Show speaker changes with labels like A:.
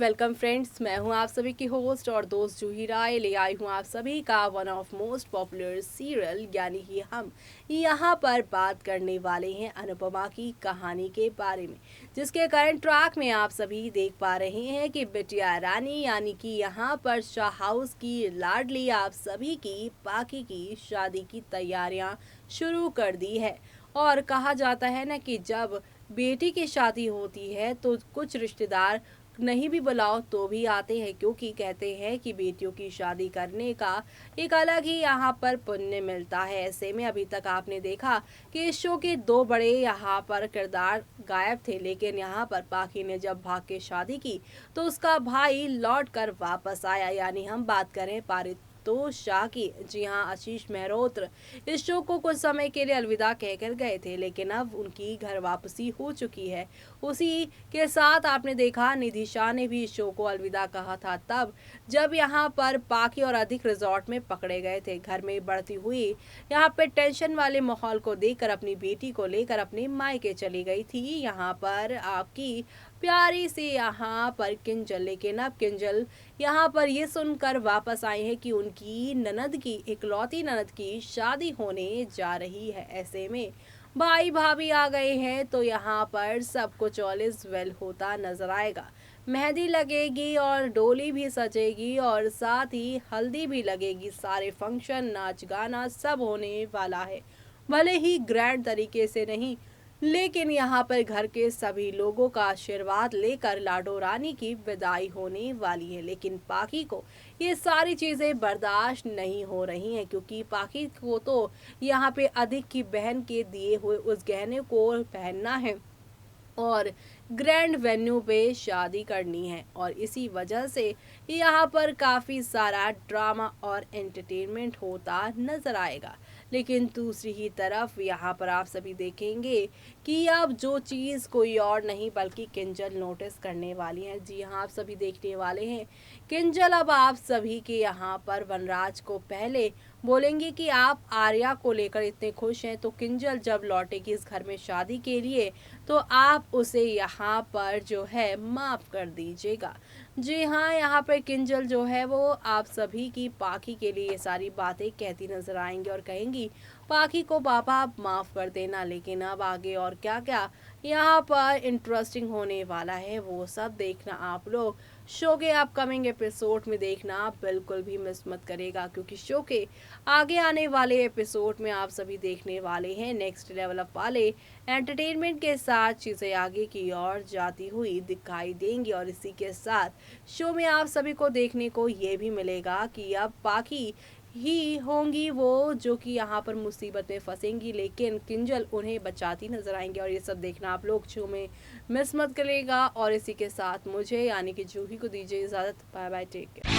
A: Welcome friends. मैं हूं आप सभी की होस्ट और दोस्त जूही राय। ले आई हूं आप सभी का one of most popular serial यानी कि हम यहां पर बात करने वाले हैं अनुपमा की कहानी के बारे में, जिसके करंट ट्रैक में आप सभी देख पा रहे हैं कि बिटिया रानी यानी कि यहां पर शाह हाउस की लाडली आप सभी की पाकी की शादी की तैयारियां शुरू कर दी है। और कहा जाता है ना कि जब बेटी की शादी होती है तो कुछ रिश्तेदार नहीं भी बुलाओ तो भी आते हैं, क्योंकि कहते हैं कि बेटियों की शादी करने का एक अलग ही यहाँ पर पुण्य मिलता है। ऐसे में अभी तक आपने देखा कि इस शो के दो बड़े यहाँ पर किरदार गायब थे, लेकिन यहाँ पर पाखी ने जब भाग के शादी की तो उसका भाई लौट कर वापस आया। यानी हम बात करें पारितोष शाह की। जी हाँ, आशीष मेहरोत्र इस शो को कुछ समय के लिए अलविदा कहकर गए थे, लेकिन अब उनकी घर वापसी हो चुकी है। उसी के साथ आपने देखा निधि शाह ने भी इस शो को अलविदा कहा था, तब जब यहाँ पर पाकि और अधिक रिजॉर्ट में पकड़े गए थे। घर में बढ़ती हुई यहाँ पे टेंशन वाले माहौल को देखकर अपनी बेटी को लेकर अपने मायके चली गई थी यहाँ पर आपकी प्यारी सी यहाँ पर किंजल। लेकिन अब किंजल यहाँ पर ये सुनकर वापस आए हैं कि उनकी ननद की इकलौती ननद की शादी होने जा रही है। ऐसे में भाई भाभी आ गए हैं तो यहाँ पर सब कुछ ऑल इज वेल होता नजर आएगा। मेहंदी लगेगी और डोली भी सजेगी और साथ ही हल्दी भी लगेगी। सारे फंक्शन नाच गाना सब होने वाला है, भले ही ग्रैंड तरीके से नहीं, लेकिन यहाँ पर घर के सभी लोगों का आशीर्वाद लेकर लाडो रानी की विदाई होने वाली है। लेकिन पाकी को ये सारी चीजें बर्दाश्त नहीं हो रही हैं, क्योंकि पाकी को तो यहाँ पे अधिक की बहन के दिए हुए उस गहने को पहनना है और ग्रैंड वेन्यू पे शादी करनी है। और इसी वजह से यहाँ पर काफ़ी सारा ड्रामा और एंटरटेनमेंट होता नजर आएगा। लेकिन दूसरी ही तरफ यहाँ पर आप सभी देखेंगे कि अब जो चीज़ कोई और नहीं बल्कि किंजल नोटिस करने वाली है। जी हाँ, आप सभी देखने वाले हैं किंजल अब आप सभी के यहाँ पर वनराज को पहले बोलेंगे कि आप आर्या को लेकर इतने खुश हैं, तो किंजल जब लौटेगी इस घर में शादी के लिए तो आप उसे यहाँ पर जो है माफ कर दीजिएगा। जी हाँ, यहाँ पर किंजल जो है वो आप सभी की पाखी के लिए ये सारी बातें कहती नजर आएंगी और कहेंगी पाखी को पापा आप माफ कर देना। लेकिन अब आगे और क्या क्या यहाँ पर इंटरेस्टिंग होने वाला है वो सब देखना आप लोग शो के अपकमिंग एपिसोड में देखना आप बिल्कुल भी मिस मत करेगा, क्योंकि शो के आगे आने वाले एपिसोड में आप सभी देखने वाले हैं नेक्स्ट लेवल अप वाले एंटरटेनमेंट के साथ चीज़ें आगे की ओर जाती हुई दिखाई देंगी। और इसी के साथ शो में आप सभी को देखने को ये भी मिलेगा कि अब पाखी ही होंगी वो जो कि यहाँ पर मुसीबत में फंसेंगी, लेकिन किंजल उन्हें बचाती नजर आएंगे। और ये सब देखना आप लोग शो में मिस मत करिएगा। और इसी के साथ मुझे यानी कि जूही को दीजिए इजाज़त। Bye bye, take care.